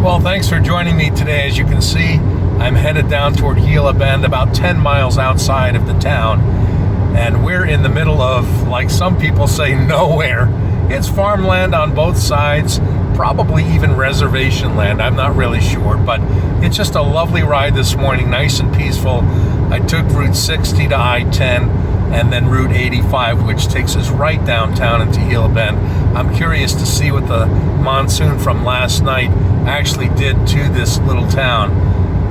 Well, thanks for joining me today. As you can see, I'm headed down toward Gila Bend, about 10 miles outside of the town. And we're in the middle of, like some people say, nowhere. It's farmland on both sides, probably even reservation land. I'm not really sure, but it's just a lovely ride this morning, nice and peaceful. I took Route 60 to I-10 and then Route 85, which takes us right downtown into Gila Bend. I'm curious to see what the monsoon from last night actually did to this little town.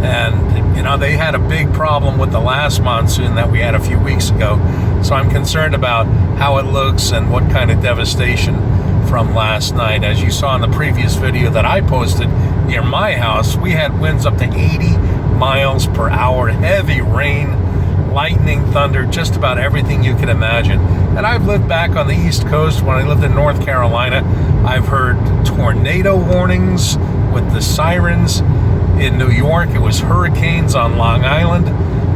And, you know, they had a big problem with the last monsoon that we had a few weeks ago. So I'm concerned about how it looks and what kind of devastation from last night. As you saw in the previous video that I posted near my house, we had winds up to 80 miles per hour, heavy rain, lightning, thunder, just about everything you can imagine. And I've lived back on the East Coast. When I lived in North Carolina, I've heard tornado warnings with the sirens. In New York, it was hurricanes on Long Island.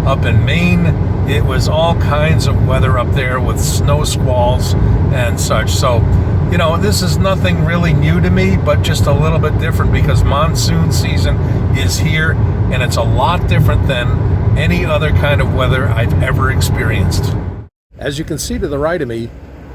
Up in Maine, it was all kinds of weather up there with snow squalls and such. So, you know, this is nothing really new to me, but just a little bit different because monsoon season is here, and it's a lot different than any other kind of weather I've ever experienced. As you can see to the right of me,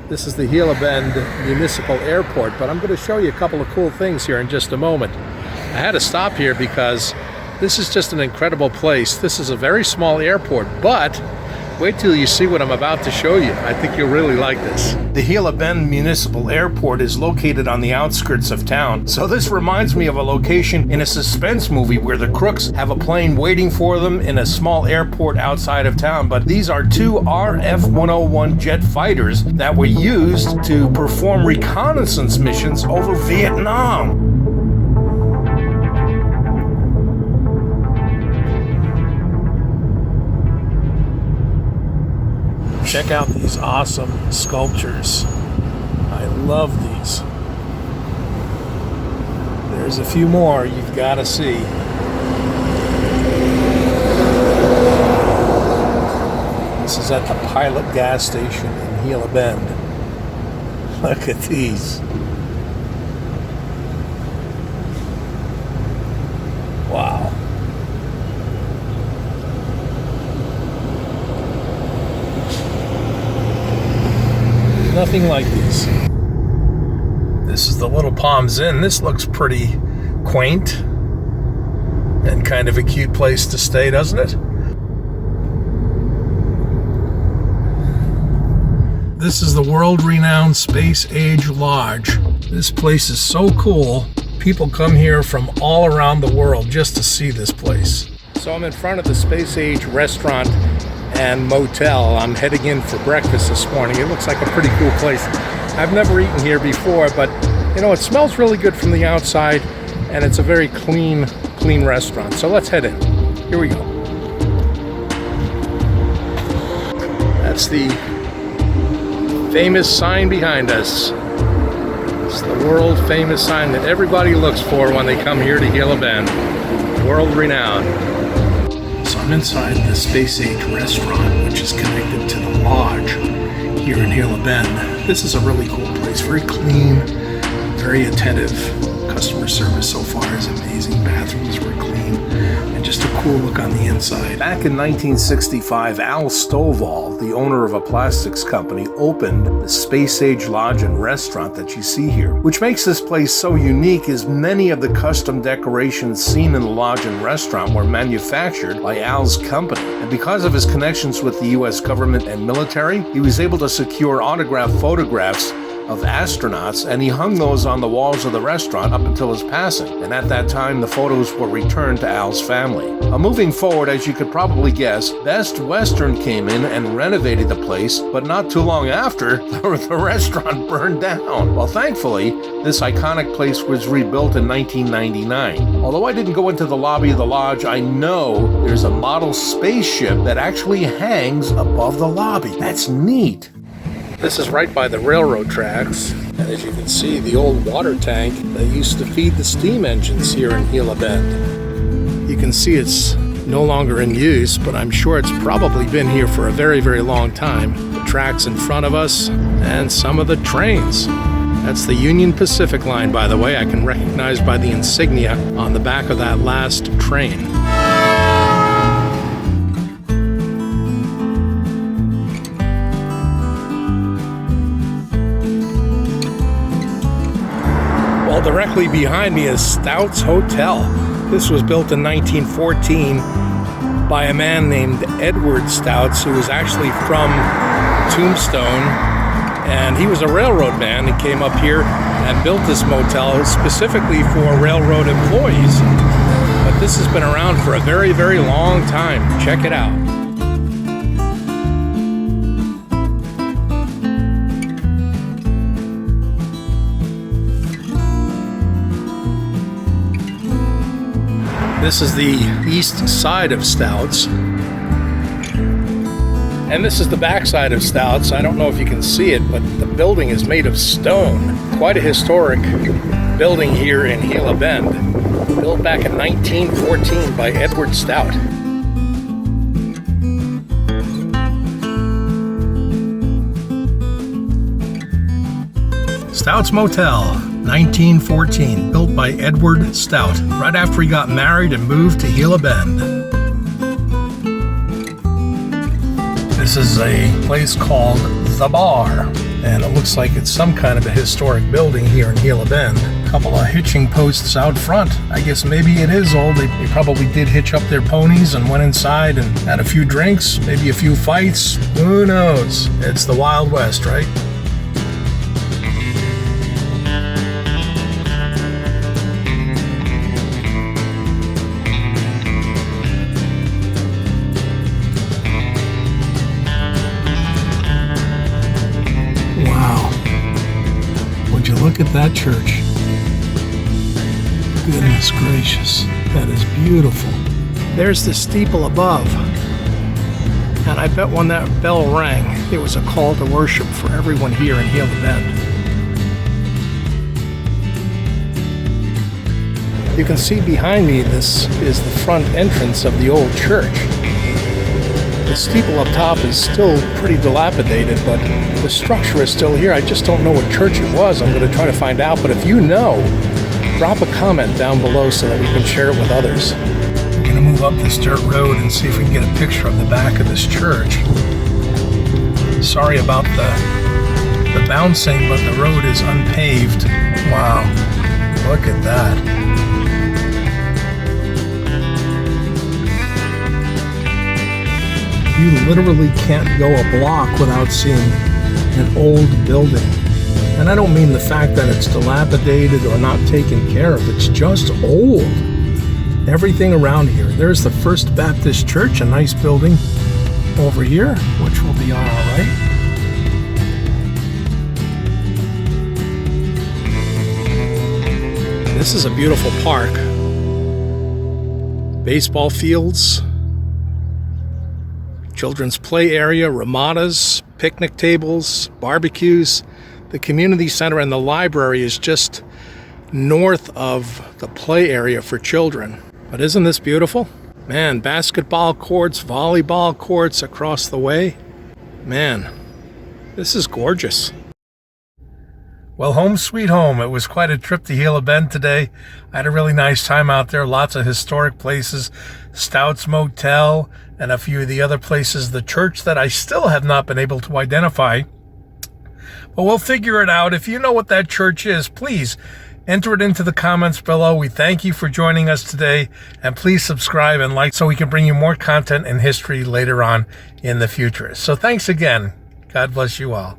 this is the Gila Bend Municipal Airport, but I'm going to show you a couple of cool things here in just a moment. I had to stop here because this is just an incredible place. This is a very small airport, but wait till you see what I'm about to show you. I think you'll really like this. The Gila Bend Municipal Airport is located on the outskirts of town. So this reminds me of a location in a suspense movie where the crooks have a plane waiting for them in a small airport outside of town. But these are two RF-101 jet fighters that were used to perform reconnaissance missions over Vietnam. Check out these awesome sculptures. I love these. There's a few more you've got to see. This is at the Pilot gas station in Gila Bend. Look at these. Wow. Nothing like these. This is the Little Palms Inn. This looks pretty quaint and kind of a cute place to stay, doesn't it? This is the world-renowned Space Age Lodge. This place is so cool. People come here from all around the world just to see this place. So I'm in front of the Space Age restaurant and motel. I'm heading in for breakfast this morning. It looks like a pretty cool place. I've never eaten here before, but you know, it smells really good from the outside, and it's a very clean restaurant. So let's head in. Here we go. That's the famous sign behind us. It's the world famous sign that everybody looks for when they come here to Gila Bend. World renowned. So I'm inside the Space Age restaurant, which is connected to the lodge here in Gila Bend. This is a really cool place, very clean, very attentive. Customer service so far is amazing. Bathrooms were clean, and just a cool look on the inside. Back in 1965, Al Stovall, the owner of a plastics company, opened the Space Age Lodge and Restaurant that you see here. Which makes this place so unique is many of the custom decorations seen in the lodge and restaurant were manufactured by Al's company. And because of his connections with the US government and military, he was able to secure autographed photographs of astronauts, and he hung those on the walls of the restaurant up until his passing. And at that time, the photos were returned to Al's family. Moving forward, as you could probably guess, Best Western came in and renovated the place, but not too long after, the restaurant burned down. Well, thankfully, this iconic place was rebuilt in 1999. Although I didn't go into the lobby of the lodge, I know there's a model spaceship that actually hangs above the lobby. That's neat. This is right by the railroad tracks, and as you can see, the old water tank that used to feed the steam engines here in Gila Bend. You can see it's no longer in use, but I'm sure it's probably been here for a very, very long time. The tracks in front of us, and some of the trains. That's the Union Pacific line, by the way. I can recognize by the insignia on the back of that last train. Well, directly behind me is Stouts Hotel. This was built in 1914 by a man named Edward Stouts, who was actually from Tombstone, and he was a railroad man. He came up here and built this motel specifically for railroad employees. But this has been around for a very, very long time. Check it out. This is the east side of Stouts. And this is the back side of Stouts. I don't know if you can see it, but the building is made of stone. Quite a historic building here in Gila Bend. Built back in 1914 by Edward Stout. Stouts Motel, 1914, built by Edward Stout, right after he got married and moved to Gila Bend. This is a place called The Bar, and it looks like it's some kind of a historic building here in Gila Bend. A couple of hitching posts out front. I guess maybe it is old. They probably did hitch up their ponies and went inside and had a few drinks, maybe a few fights. Who knows? It's the Wild West, right? Look at that church. Goodness gracious, that is beautiful. There's the steeple above. And I bet when that bell rang, it was a call to worship for everyone here in Gila Bend. You can see behind me, this is the front entrance of the old church. The steeple up top is still pretty dilapidated, but the structure is still here. I just don't know what church it was. I'm going to try to find out, but if you know, drop a comment down below so that we can share it with others. We're going to move up this dirt road and see if we can get a picture of the back of this church. Sorry about the bouncing, but the road is unpaved. Wow, look at that. You literally can't go a block without seeing an old building. And I don't mean the fact that it's dilapidated or not taken care of. It's just old. Everything around here. There's the First Baptist Church, a nice building over here, which will be on our right. This is a beautiful park. Baseball fields. Children's play area, ramadas, picnic tables, barbecues. The community center and the library is just north of the play area for children. But isn't this beautiful? Man, basketball courts, volleyball courts across the way. Man, this is gorgeous. Well, home sweet home. It was quite a trip to Gila Bend today. I had a really nice time out there. Lots of historic places. Stouts Motel and a few of the other places. The church that I still have not been able to identify. But we'll figure it out. If you know what that church is, please enter it into the comments below. We thank you for joining us today. And please subscribe and like so we can bring you more content and history later on in the future. So thanks again. God bless you all.